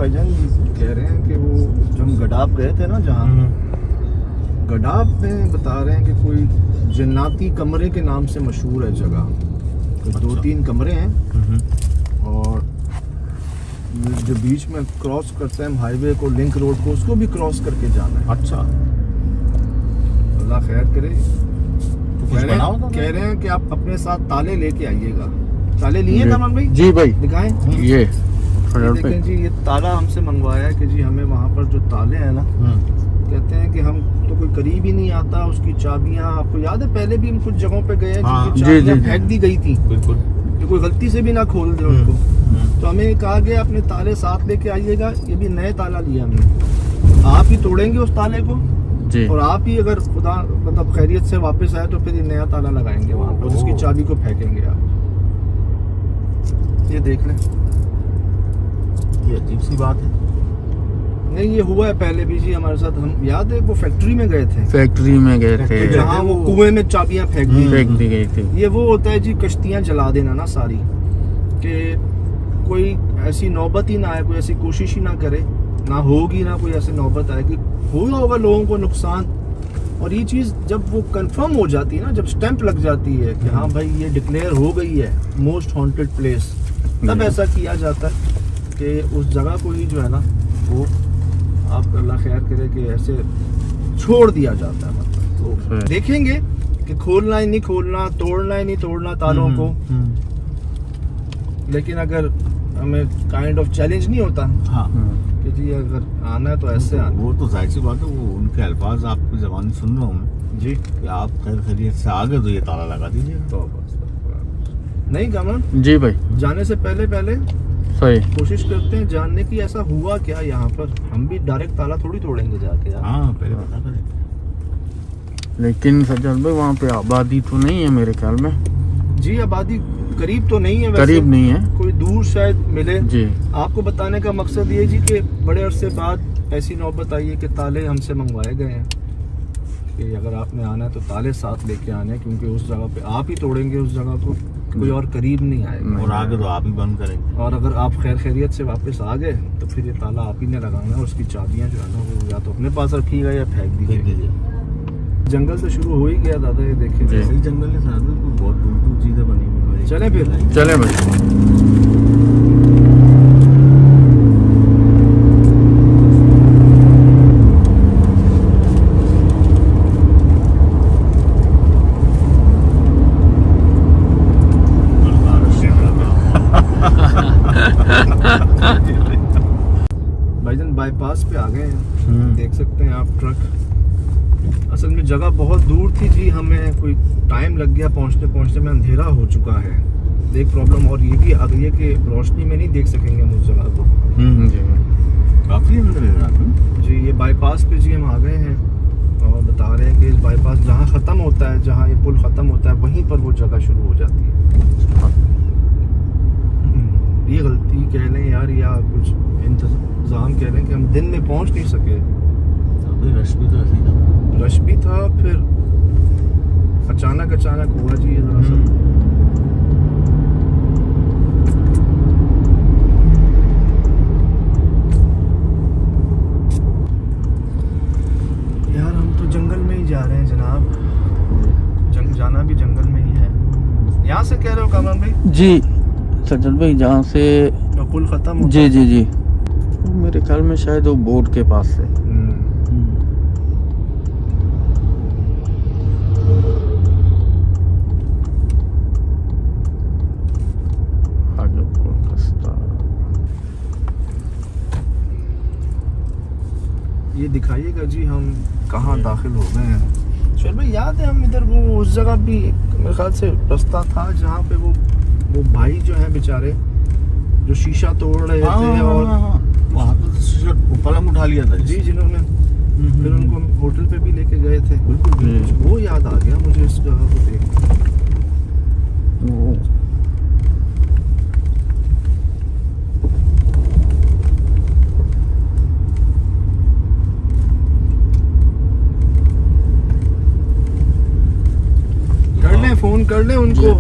भाईजान कह रहे हैं कि वो जब हम गडाब गए थे ना, जहाँ गडाब में बता रहे हैं कि कोई जन्नाती कमरे के नाम से मशहूर है जगह। तो 2-3 कमरे हैं और जो बीच में क्रॉस करते हैं हम हाईवे को, लिंक रोड को, उसको भी क्रॉस करके जाना है। अच्छा, अल्लाह खैर करे। तो कुछ बनाओ तो कह रहे हैं कि आप अपने साथ ताले लेके आइएगा। ताले लिए कामरान भाई? जी भाई, दिखाएं। ये देखें जी, ये ताला हमसे मंगवाया है कि जी हमें वहाँ पर जो ताले हैं ना, कहते हैं कि हम तो कोई करीब ही नहीं आता। उसकी चाबियाँ आपको याद है, पहले भी हम कुछ जगहों पे गए हैं जिनकी चाबियाँ फेंक दी गई थी, बिल्कुल, कि कोई गलती से भी ना खोल दे उनको। तो हमें कहा गया अपने ताले साथ लेके आइएगा। ये भी नए ताला लिया हमने। आप ही तोड़ेंगे उस ताले को जी, और आप ही अगर खुदा मतलब खैरियत से वापस आए तो फिर ये नया ताला लगाएंगे वहाँ पर, उसकी चाबी को फेंकेंगे आप। ये देख लें, ये अजीब सी बात है। नहीं ये हुआ है पहले भी जी हमारे साथ। हम याद है वो फैक्ट्री में गए थे, फैक्ट्री में गए थे, जहाँ वो कुएं में चाबियां फेंक दी गई थी। ये वो होता है जी, कश्तियां जला देना ना सारी, कि कोई ऐसी नौबत ही ना आए, कोई ऐसी कोशिश ही ना करे, ना होगी ना कोई ऐसी नौबत आएगी। होगा लोगों को नुकसान। और ये चीज़ जब वो कंफर्म हो जाती है ना, जब स्टैंप लग जाती है कि हाँ भाई ये डिक्लेयर हो गई है मोस्ट हॉन्टेड प्लेस, तब ऐसा किया जाता है कि उस जगह को ही जो है ना वो आप अल्लाह खैर करे कि ऐसे छोड़ दिया जाता है। मतलब तो देखेंगे कि खोलना ही नहीं खोलना, तोड़ना ही नहीं तोड़ना तालों को। लेकिन अगर हमें काइंड ऑफ चैलेंज नहीं होता हाँ, कि जी अगर आना है तो ऐसे आना। वो तो जाहिर सी बात है, वो उनके अल्फाज आपकी ज़बान सुन रहा हूँ मैं जी, कि आप खैर खैरियत से आ गए तो ये ताला लगा दीजिए। तो नहीं कामरान, जी भाई, जाने से पहले सही। कोशिश करते हैं जानने की ऐसा हुआ क्या यहाँ पर। हम भी डायरेक्ट ताला थोड़ी तोड़ेंगे जाके यार। हाँ, पहले पता करें। लेकिन सज्जन भाई वहाँ पे आबादी तो नहीं है मेरे ख्याल में। जी आबादी करीब तो नहीं है वैसे, करीब नहीं है, कोई दूर शायद मिले जी। आपको बताने का मकसद ये जी कि बड़े अरसे बाद ऐसी नौबत आई है कि ताले हमसे मंगवाए गए हैं कि अगर आपने आना है तो ताले साथ लेके आने हैं, क्योंकि उस जगह पे आप ही तोड़ेंगे उस जगह को, कोई और करीब नहीं आएगा। और आगे तो आप ही बंद करेंगे। और अगर आप खैर खैरियत से वापस आ गए तो फिर ये ताला आप ही ने लगाना है। उसकी चाबियाँ जो है ना वो या तो अपने पास रखिएगा या फेंक दीजिए। जंगल से शुरू हो ही गया दादा, ये देखे ऐसे ही जंगल के साथ में बहुत दूर चीज़ें बनी हुई हैं। चले फिर चले भाई। भाईजान बाईपास पे आ गए हैं, देख सकते हैं आप ट्रक। असल में जगह बहुत दूर थी जी, हमें कोई टाइम लग गया पहुंचते में, अंधेरा हो चुका है। एक प्रॉब्लम और ये भी आ गई है कि रोशनी में नहीं देख सकेंगे हम उस जगह को। जी काफ़ी अंदर है रात जी ये बाईपास पे जी हम आ गए हैं और बता रहे हैं कि इस बाईपास जहाँ ख़त्म होता है, जहाँ ये पुल ख़त्म होता है, वहीं पर वो जगह शुरू हो जाती है। ये गलती कह लें यार, या कुछ इंतज़ाम कह लें कि हम दिन में पहुँच नहीं सके। अभी रश भी तो ऐसे ही था। रश भी था, फिर अचानक हुआ जी ये ज़रा सा। यार हम तो जंगल में ही जा रहे हैं जनाब, जाना भी जंगल में ही है। यहाँ से कह रहे हो कामरान भाई? जी सज्जन भाई, जहाँ से पुल खत्म होता जी जी जी, मेरे ख्याल में शायद वो बोर्ड के पास से। ये दिखाइएगा जी हम कहाँ दाखिल हो गए हैं। शोर भाई याद है हम इधर वो उस जगह भी मेरे ख्याल से रास्ता था जहाँ पे वो भाई जो है बेचारे जो शीशा तोड़ रहे थे और वहाँ तो पलंग उठा लिया था जी, जिन्होंने फिर उनको होटल पे भी लेके गए थे। बिल्कुल वो याद आ गया मुझे इस जगह को देख। फोन कर ले उनको।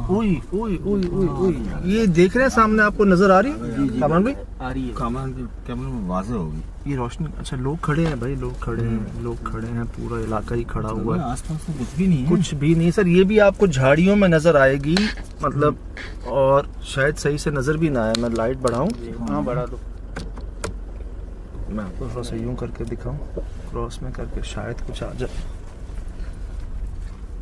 वो ओए ओए ओए ओए ओए, ये देख रहे हैं सामने, आपको नजर आ रही है कामरान भाई? आ रही है। कमर कैमरे में वाज़ेह होगी। ये रोशनी, अच्छा लोग खड़े हैं भाई, लोग खड़े हैं, लोग खड़े हैं, पूरा इलाका ही खड़ा हुआ है। आसपास तो कुछ भी नहीं है। कुछ भी नहीं सर, ये भी आपको झाड़ियों में नजर आएगी मतलब, और शायद सही से नजर भी ना आए। मैं लाइट बढ़ाऊं? हाँ बढ़ा दो। मैं आपको थोड़ा सा यूं करके दिखाऊं, क्रॉस में करके, शायद कुछ आ जाए।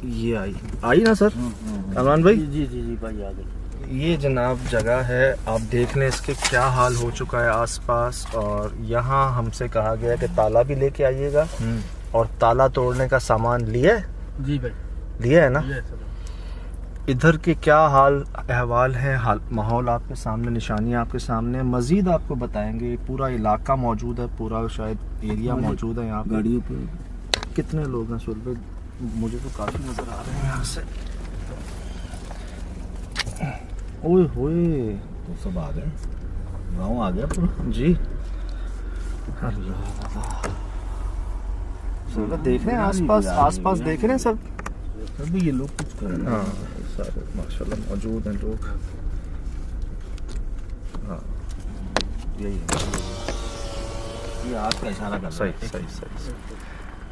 ये आई ना सर कामरान भाई? जी जी जी भाई आ गई। ये जनाब जगह है, आप देख लें इसके क्या हाल हो चुका है आसपास। और यहाँ हमसे कहा गया कि ताला भी लेके आइएगा, और ताला तोड़ने का सामान लिया है? जी भाई लिया है ना? ये सब। इधर के क्या हाल अहवाल है, माहौल आपके सामने, निशानियाँ आपके सामने, मजीद आपको बताएंगे। पूरा इलाका मौजूद है, पूरा शायद एरिया मौजूद है यहाँ पे। गाड़ियों पे कितने लोग हैं सुरभि? मुझे तो काफ़ी नज़र आ रहे हैं यहाँ से। ओए होए, तो सब आ गए, गाँव आ गया पूरा। जी सुरभि देख रहे हैं आसपास, आसपास देख रहे हैं सब। तभी ये लोग कुछ कर रहे हैं। हाँ सारे माशाल्लाह मौजूद हैं लोग। हाँ यही है। ये हाथ का इशारा कर सही सही सही।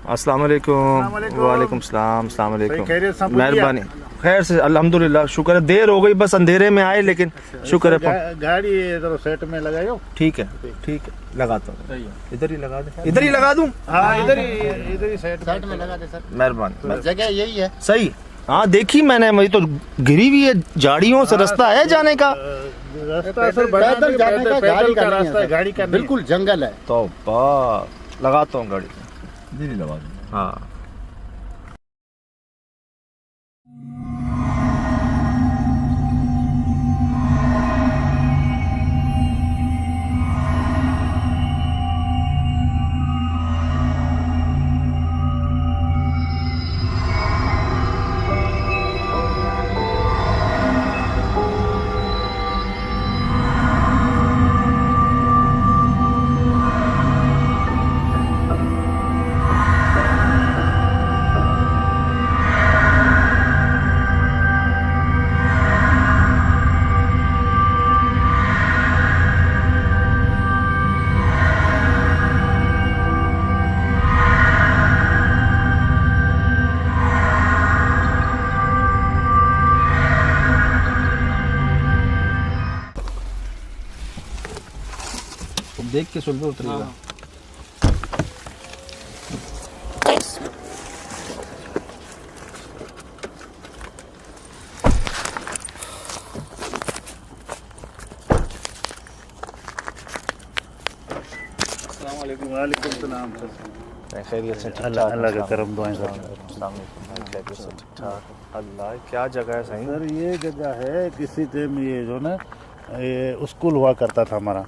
अस्सलाम वालेकुम। वालेकुम सलाम। अस्सलाम वालेकुम। मेहरबानी। खैर से अल्हम्दुलिल्लाह, शुक्र है। देर हो गई, बस अंधेरे में आए, लेकिन शुक्र है। गाड़ी इधर सेट में लगाओ। ठीक है ठीक है, लगाता हूँ। इधर ही लगा दे, इधर ही लगा दूँ। हाँ इधर ही सेट में लगा दे सर। मेहरबानी। जगह यही है। सही। हाँ देखी मैंने, वही तो घिरी हुई है झाड़ियों से, रास्ता है जाने का? रास्ता सर पैदल जाने का, गाड़ी का रास्ता है, गाड़ी का बिल्कुल जंगल है। तो लगाता हूँ गाड़ी। इधर ही लगा दो। हाँ देख के सुल्फे उतरेगा। वालेकुम सलाम सर। खैरियत से? अल्लाह का करम दुआएं सर। अल्लाह, क्या जगह है सही? सर ये जगह है, किसी टाइम ये जो ना ये स्कूल हुआ करता था हमारा।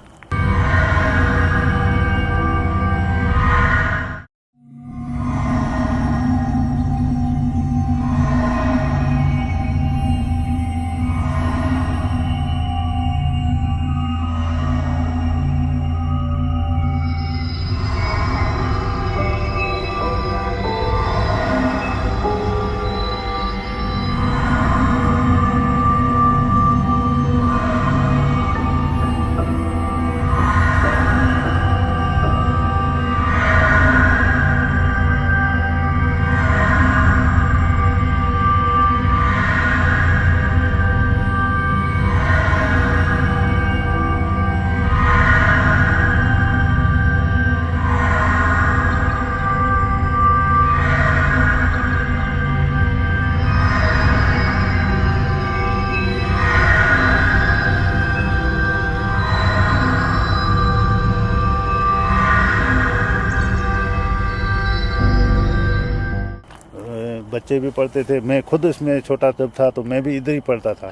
बच्चे भी पढ़ते थे, मैं खुद इसमें छोटा जब था तो मैं भी इधर ही पढ़ता था।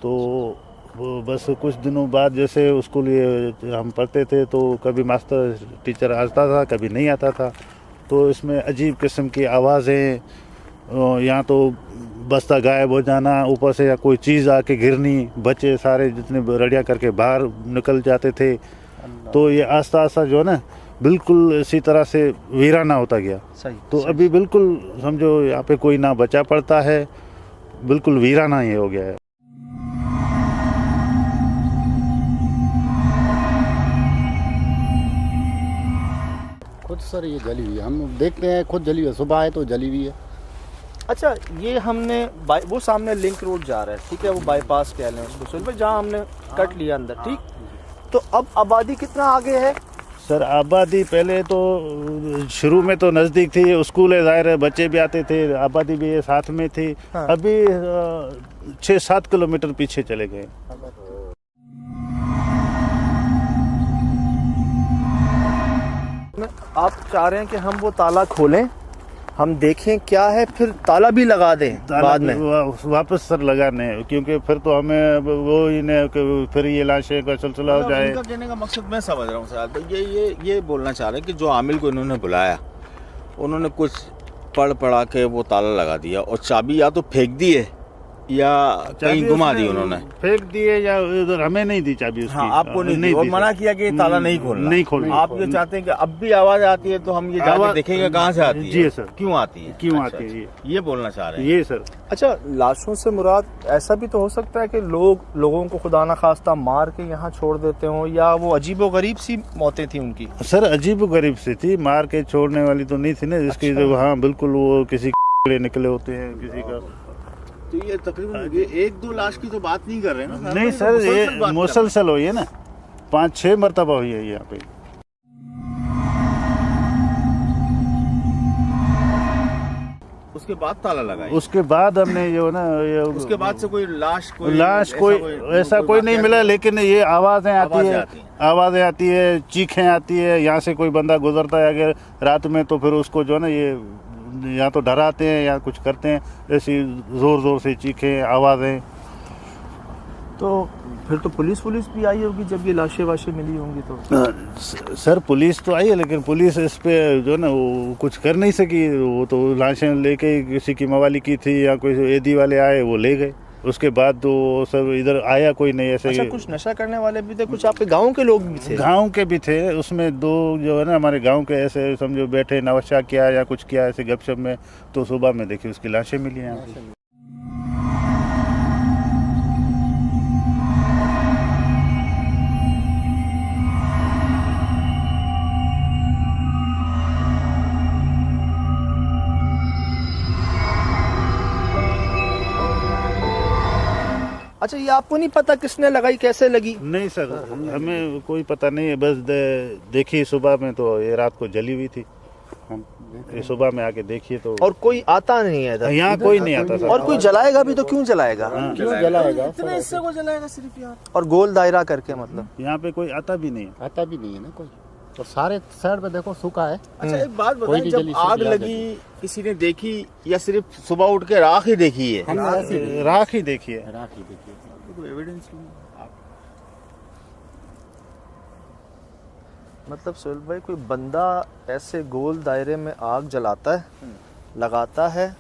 तो वो बस कुछ दिनों बाद जैसे स्कूल ये हम पढ़ते थे तो कभी मास्टर टीचर आता था, कभी नहीं आता था। तो इसमें अजीब किस्म की आवाज़ें, यहाँ तो बस्ता गायब हो जाना, ऊपर से या कोई चीज़ आके गिरनी, बच्चे सारे जितने रड़िया करके बाहर निकल जाते थे। तो ये आस्ता आस्ता जो है ना बिल्कुल इसी तरह से वीराना होता गया। सही। तो अभी बिल्कुल समझो यहाँ पे कोई ना बचा पड़ता है, बिल्कुल वीराना ये हो गया है। खुद सर ये जली हुई है, हम देखते हैं खुद जली हुई है, सुबह आए तो जली हुई है। अच्छा, ये हमने वो सामने लिंक रोड जा रहा है, ठीक है, वो बाईपास कह लें उसको सुहेल भाई, जहाँ हमने कट लिया अंदर, ठीक। तो अब आबादी कितना आगे है? सर आबादी पहले तो शुरू में तो नज़दीक थी, स्कूल है, ज़ाहिर है बच्चे भी आते थे, आबादी भी ये साथ में थी। हाँ। अभी 6-7 किलोमीटर पीछे चले गए। आप चाह रहे हैं कि हम वो ताला खोलें, हम देखें क्या है, फिर ताला भी लगा दें बाद में? वापस सर लगाने, क्योंकि फिर तो हमें वो इन्हें फिर ये लाशें का सिलसिला हो जाए। उनका कहने का मकसद मैं समझ रहा हूँ सर, ये बोलना चाह रहे हैं कि जो आमिल को इन्होंने बुलाया, उन्होंने कुछ पढ़ा के वो ताला लगा दिया और चाबी या तो फेंक दी है या कहीं घुमा दी उन्होंने, फेंक दिए या उधर हमें नहीं दी चाबी उसकी। हाँ, आपको नहीं दी और दी मना किया कि ताला नहीं खोलना। आप ये चाहते हैं कि अब भी आवाज आती है तो हम ये जाके देखेंगे कहाँ से आती है। जी सर, क्यों आती है, क्यों अच्छा, आती है, ये बोलना चाह रहे हैं ये सर। अच्छा, लाशों से मुराद ऐसा भी तो हो सकता है कि लोगों को खुदा ना खास्ता मार के यहाँ छोड़ देते हों, या वो अजीबो गरीब सी मौतें थी उनकी? सर अजीब गरीब सी थी, मार के छोड़ने वाली तो नहीं थी ना, जिसकी जो हाँ बिल्कुल वो किसी के निकले होते हैं किसी का। तो ये तकरीबन ये 1-2 लाश की तो बात नहीं कर रहे हैं ना? नहीं सर, ये मुसलसल हुई है ना, 5-6 मरतबा हुई है यहाँ पे। उसके बाद ताला लगाया, उसके बाद हमने जो ना उसके बाद से कोई लाश ऐसा कोई नहीं मिला, लेकिन ये आवाज़ें आती है, चीखें आती है, यहाँ से कोई बंदा गुजरता है अगर रात में तो फिर उसको जो ना ये या तो डराते हैं या कुछ करते हैं, ऐसी ज़ोर ज़ोर से चीखें आवाज़ें। तो फिर तो पुलिस भी आई होगी जब ये लाशें वाशें मिली होंगी तो? सर पुलिस तो आई है, लेकिन पुलिस इस पे जो ना वो कुछ कर नहीं सकी, वो तो लाशें लेके किसी की मवाली की थी या कोई एदी वाले आए वो ले गए, उसके बाद तो सब इधर आया कोई नहीं ऐसे। अच्छा, कुछ नशा करने वाले भी थे, कुछ आपके गांव के लोग भी थे? गांव के भी थे, उसमें 2 जो है ना हमारे गांव के ऐसे समझो बैठे नशा किया या कुछ किया ऐसे गपशप में, तो सुबह में देखी उसकी लाशें मिली हैं। अच्छा, ये आपको नहीं पता किसने लगाई, कैसे लगी? नहीं सर, हमें कोई पता नहीं है, बस देखी सुबह में तो ये रात को जली हुई थी, हम ये सुबह में आके देखिए तो। और कोई आता नहीं है इधर? यहाँ कोई नहीं आता सर। और कोई जलाएगा भी तो क्यों जलाएगा? क्यों जलाएगा? इतना हिस्से को जलाएगा सिर्फ यार, और गोल दायरा करके, मतलब यहाँ पे कोई आता भी नहीं है। आता भी नहीं है ना कोई, और सारे साइड पे देखो सूखा है। अच्छा एक बात कोई बताएं, नहीं जब जली, आग सब लगी किसी ने देखी या सिर्फ सुबह उठ के राख ही देखी है? राख ही देखिए, राख ही देखिए, कोई एविडेंस नहीं। मतलब सुहेल भाई, कोई बंदा ऐसे गोल दायरे में आग जलाता है, लगाता है,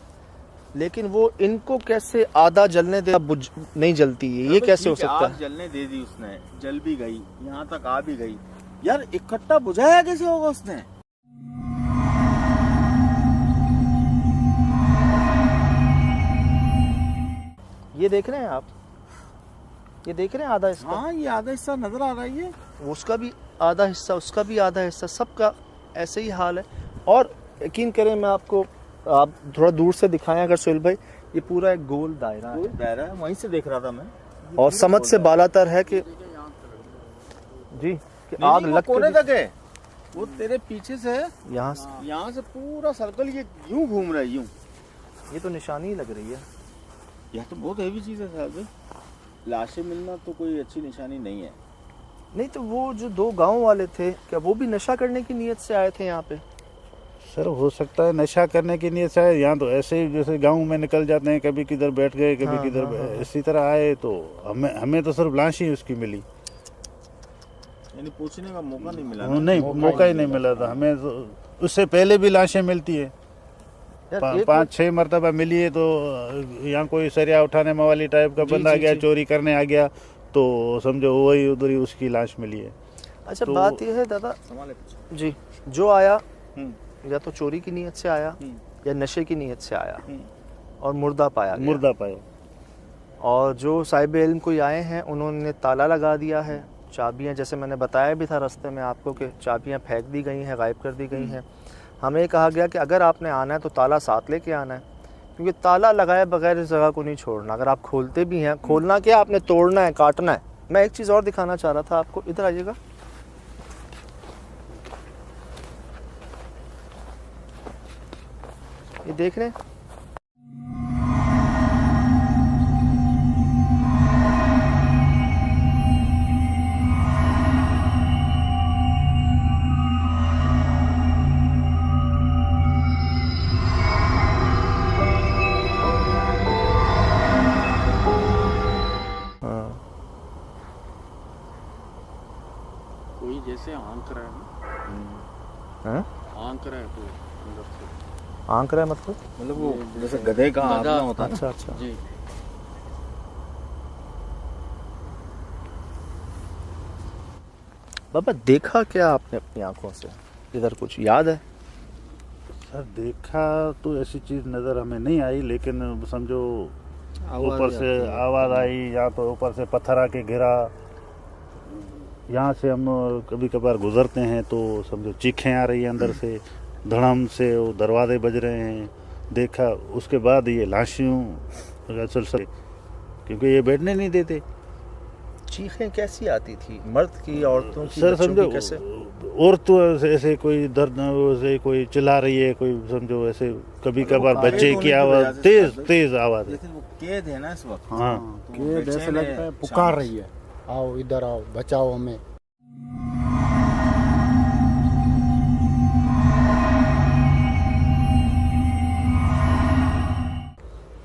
लेकिन वो इनको कैसे आधा जलने दे, नहीं जलती है, ये कैसे हो सकता आग है? जलने दे दी उसने, जल भी गई, यहाँ तक आ भी गई यार, इकट्ठा बुझाया कैसे होगा उसने? ये देख रहे हैं आप, ये देख रहे हैं आधा हिस्सा? हाँ, ये आधा हिस्सा नजर आ रहा है, ये उसका भी आधा हिस्सा, उसका भी आधा हिस्सा, सबका ऐसे ही हाल है। और यकीन करें, मैं आपको आप थोड़ा दूर से दिखाएं अगर सुहेल भाई, ये पूरा एक गोल दायरा है, दायरा है, वहीं से देख रहा था मैं, और समझ से बालातर है कि जी कि आग नहीं, लग कोने के तक है, वो तेरे पीछे से यहाँ से पूरा सर्कल ये यूं घूम रहा है, यूं। ये तो निशानी लग रही है। यह तो बहुत हैवी चीज है साहब, लाशें मिलना तो कोई अच्छी निशानी नहीं है। नहीं तो वो जो 2 गांव वाले थे, क्या वो भी नशा करने की नीयत से आए थे यहाँ पे? सर हो सकता है नशा करने की नीयत से आए, यहाँ तो ऐसे ही जैसे गांव में निकल जाते हैं, कभी किधर बैठ गए, कभी किधर इसी तरह आए, तो हमें तो सिर्फ लाश ही उसकी मिली, यानी पूछने का मौका नहीं मिला। नहीं, मौका ही नहीं मिला था हमें, तो उससे पहले भी लाशें मिलती है, 5-6 मरतबा मिली है। तो यहाँ कोई सरिया उठाने वाली टाइप का बंदा आ गया, चोरी करने आ गया, तो समझो वही उधर ही उसकी लाश मिली है। अच्छा, तो बात यह है दादा जी, जो आया या तो चोरी की नीयत से आया या नशे की नीयत से आया और मुर्दा पाया, मुर्दा पाया, और जो साहिब इल्म कोई आए हैं उन्होंने ताला लगा दिया है, चाबियाँ, जैसे मैंने बताया भी था रास्ते में आपको कि चाबियाँ फेंक दी गई हैं, गायब कर दी गई हैं। हमें कहा गया कि अगर आपने आना है तो ताला साथ लेके आना है, क्योंकि ताला लगाए बगैर इस जगह को नहीं छोड़ना। अगर आप खोलते भी हैं, खोलना क्या, आपने तोड़ना है, काटना है। मैं एक चीज़ और दिखाना चाह रहा था आपको, इधर आइएगा। ये देख रहे हैं, कोई जैसे आंक रहा है ना, हैं? आंक रहा है कोई अंदर से। आंक रहा है मतलब? मतलब वो जैसे गधे का आंकना होता है ना। अच्छा अच्छा। जी। बाबा देखा क्या आपने अपनी आंखों से? इधर कुछ याद है? सर देखा तो ऐसी चीज़ नज़र हमें नहीं आई, लेकिन समझो ऊपर से आवाज़ आई, या तो ऊपर से पत्थर आके गिरा। यहाँ से हम कभी कभार गुजरते हैं तो समझो चीखें आ रही है अंदर से, धड़म से वो दरवाजे बज रहे हैं। देखा, उसके बाद ये लाशियों का सिलसिला, क्योंकि ये बैठने नहीं देते। चीखें कैसी आती थी? मर्द की, औरतों की, सर बच्चों समझो की, कैसे? औरतों ऐसे कोई दर्द, ऐसे कोई चिल्ला रही है, कोई समझो ऐसे कभी कभार बच्चे की आवाज़, तेज तेज आवाज़ है। लेकिन वो कैद है ना इस वक्त। हाँ, तो ये बेचैन जैसे लगता है पुकार रही है, आओ इधर आओ, बचाओ हमें।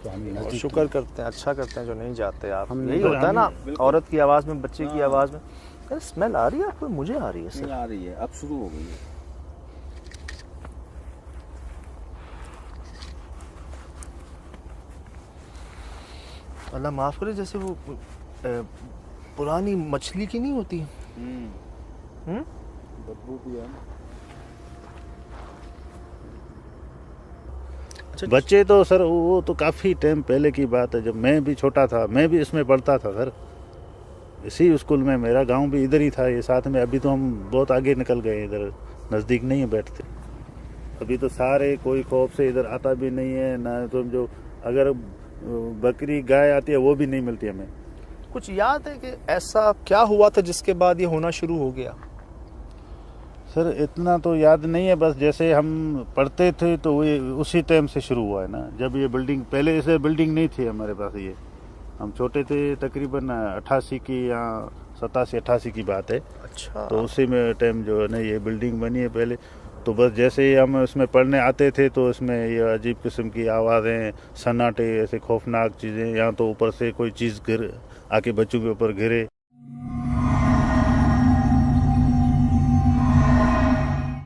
तो हम और नजदीक शुक्र करते हैं, अच्छा करते हैं जो नहीं जाते आप। हम यही नहीं- होता है ना, बिल्कुल। औरत की आवाज़ में, बच्चे की हाँ। आवाज़ में। अरे स्मेल आ रही है आपको? मुझे आ रही है नहीं सर। आ रही है, अब शुरू हो गई है। अल्लाह माफ़ करे, जैसे वो पुरानी मछली की नहीं होती? बदबू भी है। अच्छा, बच्चे तो सर वो तो काफ़ी टाइम पहले की बात है, जब मैं भी छोटा था, मैं भी इसमें पढ़ता था सर, इसी स्कूल में। मेरा गांव भी इधर ही था, ये साथ में। अभी तो हम बहुत आगे निकल गए, इधर नज़दीक नहीं है बैठते। अभी तो सारे कोई खौफ से इधर आता भी नहीं है ना। तो जो अगर बकरी गाय आती है वो भी नहीं मिलती हमें। कुछ याद है कि ऐसा क्या हुआ था जिसके बाद ये होना शुरू हो गया? सर इतना तो याद नहीं है, बस जैसे हम पढ़ते थे तो ये उसी टाइम से शुरू हुआ है ना, जब ये बिल्डिंग, पहले ऐसे बिल्डिंग नहीं थी हमारे पास। ये हम छोटे थे, तकरीबन 88 की या 87-88 की बात है। अच्छा। तो उसी में टाइम जो है ना ये बिल्डिंग बनी है पहले। तो बस जैसे ही हम उसमें पढ़ने आते थे तो इसमें ये अजीब किस्म की आवाज़ें, सन्नाटे, ऐसे खौफनाक चीज़ें, या तो ऊपर से कोई चीज़ गिर आके बच्चों के ऊपर गिरे।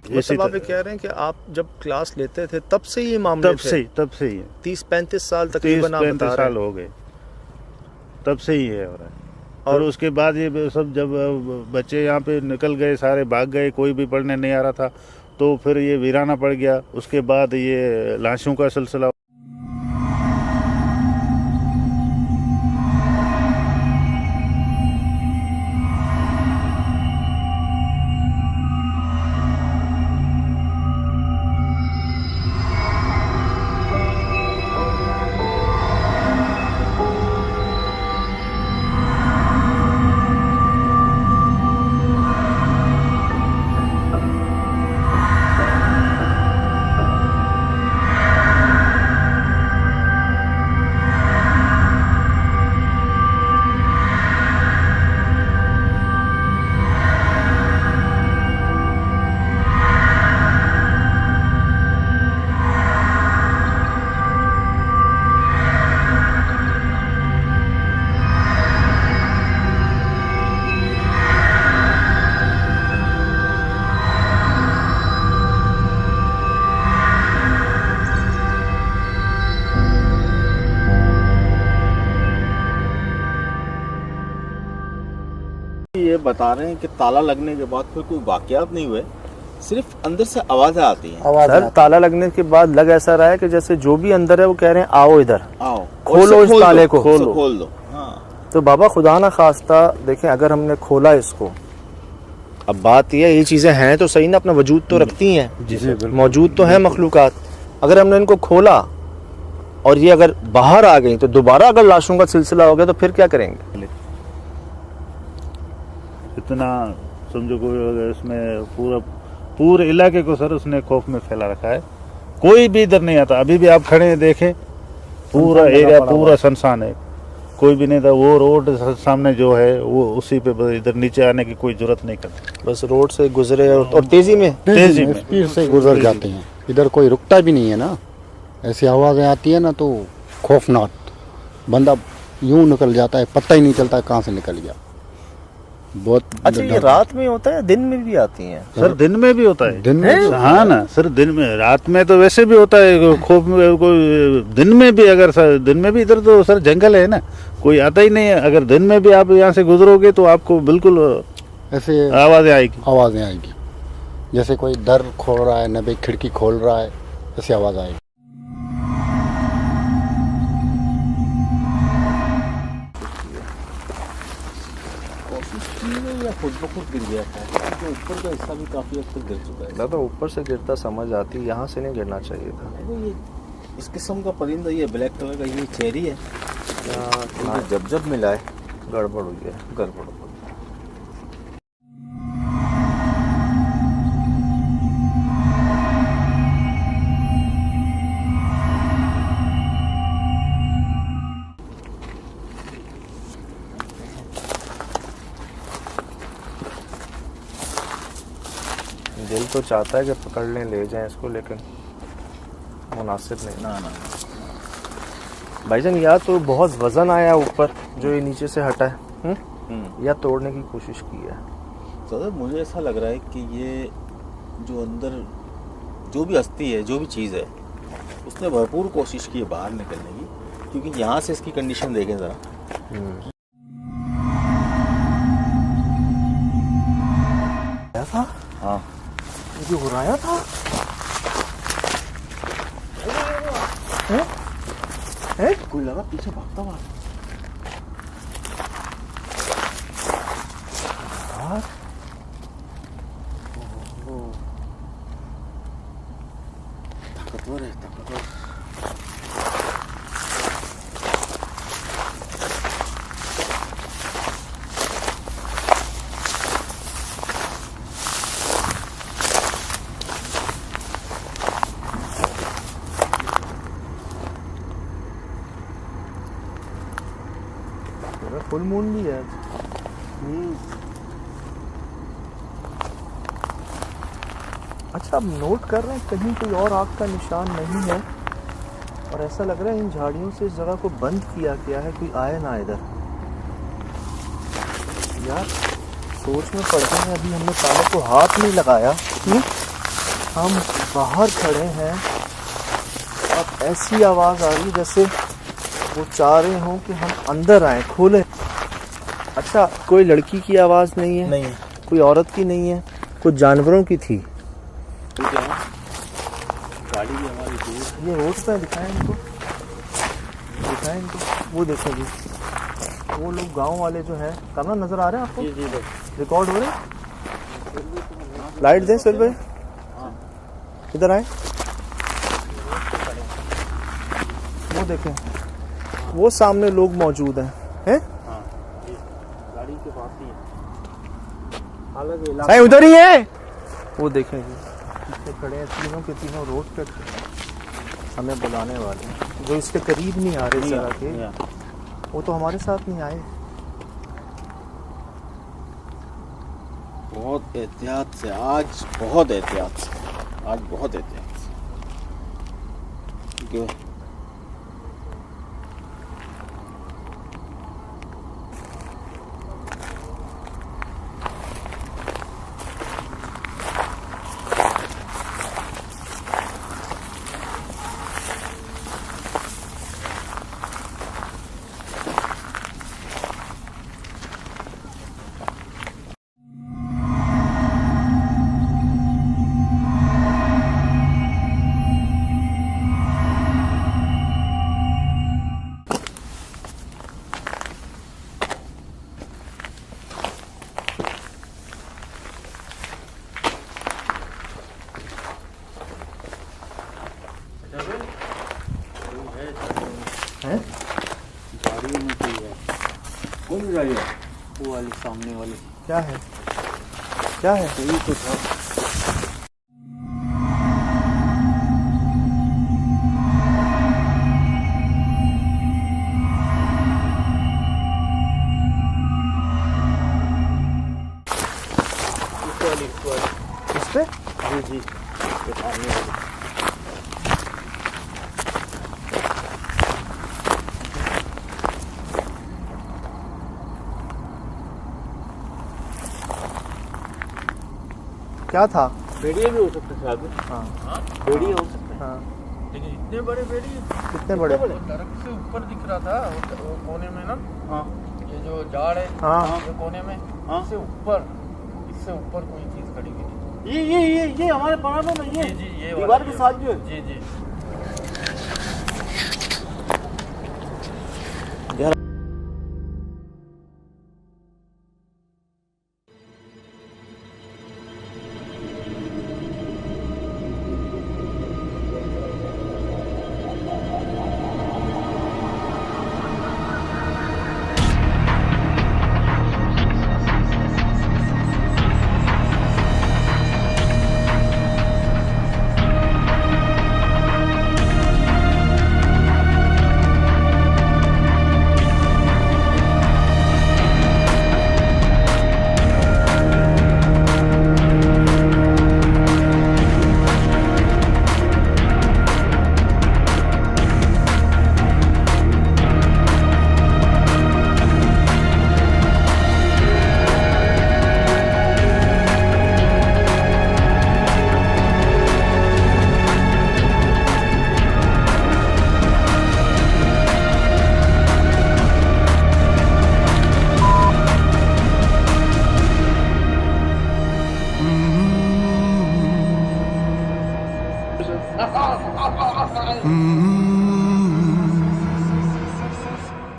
मतलब आप ये कह रहे हैं कि आप जब क्लास लेते थे तब से ये मामले तब से ही है। 30-35 साल तकरीबन आप बता 30-35 रहे साल हैं। हो गए, तब से ही है हो रहा है। और उसके बाद ये सब जब बच्चे यहाँ पे निकल गए, सारे भाग गए, कोई भी पढ़ने नहीं आ रहा था, तो फिर ये वीराना पड़ गया। उसके बाद ये लाशों का सिलसिला। ये बता रहे हैं कि ताला लगने के बाद फिर कोई वाकयात नहीं हुए, सिर्फ अंदर से आवाज़ें आती हैं। आवाज सर ताला लगने के बाद लग ऐसा रहा है कि जैसे जो भी अंदर है वो कह रहे हैं आओ इधर, आओ खोलो इस ताले को। खोल दो। हाँ, तो बाबा खुदा ना खास्ता देखें, अगर हमने खोला इसको, अब बात यह है, ये चीज़ें हैं तो सही ना, अपना वजूद तो रखती हैं, जी सर, मौजूद तो है मखलूक़ात। अगर हमने इनको खोला और ये अगर बाहर आ गई तो दोबारा अगर लाशों का सिलसिला हो गया तो फिर क्या करेंगे? इतना समझो कोई अगर इसमें पूरे इलाके को सर उसने खौफ में फैला रखा है, कोई भी इधर नहीं आता। अभी भी आप खड़े हैं देखें, पूरा एरिया पूरा सुनसान है, कोई भी नहीं था। वो रोड सामने जो है वो उसी पे इधर नीचे आने की कोई जरूरत नहीं करता, बस रोड से गुजरे और तेजी में स्पीड से गुजर जाते हैं। इधर कोई रुकता भी नहीं है ना, ऐसी आवाज़ें आती है ना तो खौफनाक, बंदा यूं निकल जाता है, पता ही नहीं चलता कहाँ से निकल गया। बहुत अच्छा, ये रात में होता है, दिन में भी आती हैं? सर दिन में भी होता है। दिन में हाँ ना सर, दिन में, रात में तो वैसे भी होता है खौफ में, कोई दिन में भी अगर सर दिन में भी, इधर तो सर जंगल है ना, कोई आता ही नहीं है। अगर दिन में भी आप यहाँ से गुजरोगे तो आपको बिल्कुल ऐसे आवाज़ें आएगी, जैसे कोई दर खोल रहा है, न भाई खिड़की खोल रहा है, ऐसी आवाज़ आएगी। या खुद ब खुद गिर गया था, क्योंकि ऊपर का हिस्सा भी काफ़ी हद तक गिर चुका है। दादा ऊपर से गिरता समझ आती, यहाँ से नहीं गिरना चाहिए था। देखो ये इस किस्म का परिंदा, ये ब्लैक कलर का ये चेरी है, जब मिला है गड़बड़ हुई है, गड़बड़। दिल तो चाहता है कि पकड़ लें, ले जाएं इसको, लेकिन मुनासिब नहीं। ना भाईजान, या तो बहुत वजन आया ऊपर जो ये नीचे से हटा है, या तोड़ने की कोशिश की है। तो मुझे ऐसा लग रहा है कि ये जो अंदर जो भी हस्ती है, जो भी चीज़ है, उसने भरपूर कोशिश की है बाहर निकलने की, क्योंकि यहाँ से इसकी कंडीशन देखें ज़रा। था हाँ, ये घुराया था, कोई लगा पीछे भागता हुआ। ताकतवर है, ताकतवर। फुल मून भी है। अच्छा, अब नोट कर रहे हैं कहीं कोई और आग का निशान नहीं है, और ऐसा लग रहा है इन झाड़ियों से इस जगह को बंद किया गया है, कोई आए ना इधर। यार सोच में पड़ गए हैं, अभी हमने ताले को हाथ नहीं लगाया, हम बाहर खड़े हैं, अब ऐसी आवाज़ आ रही जैसे वो चाह रहे हों कि हम अंदर आए, खोले। अच्छा, कोई लड़की की आवाज़ नहीं है? नहीं, कोई औरत की नहीं है, कुछ जानवरों की थी। गाड़ी भी हमारी दूर। ये रोड पे दिखाएं इनको, दिखाएं इनको, वो देखो जी, वो लोग गांव वाले जो हैं, करना नजर आ रहे हैं आपको? जी रिकॉर्ड हो रहे हैं? लाइट दें सिर पे, इधर आए, वो देखें, वो सामने लोग मौजूद हैं? गाड़ी के पास ही है, अलग हैं उधर ही है, वो देखें जी, पीछे खड़े हैं, तीनों के तीनों रोड पे हमें बुलाने वाले हैं, जो इसके करीब नहीं आ रहे जरा के, वो तो हमारे साथ नहीं आए। बहुत एहतियात से, आज बहुत एहतियात से, आज बहुत एहतियात से, क्योंकि जा रही है? वो वाली सामने वाली क्या है, क्या है? वही तो था। इस पे जी जी, ये सामने वाली। क्या था? भेड़िए भी हो सकते थे आगे। हाँ भेड़िए हो सकते हैं। हाँ, लेकिन इतने बड़े भेड़िए कितने बड़े? दरख्त से ऊपर दिख रहा था वो कोने में ना, हाँ ये जो झाड़ है हाँ ये कोने में, हाँ। इससे ऊपर कोई चीज खड़ी हुई थी। ये हमारे पराठों में ये जी ये दीवार वाला, के ये साथ वाला। जो है। जी जी। Mm-hmm.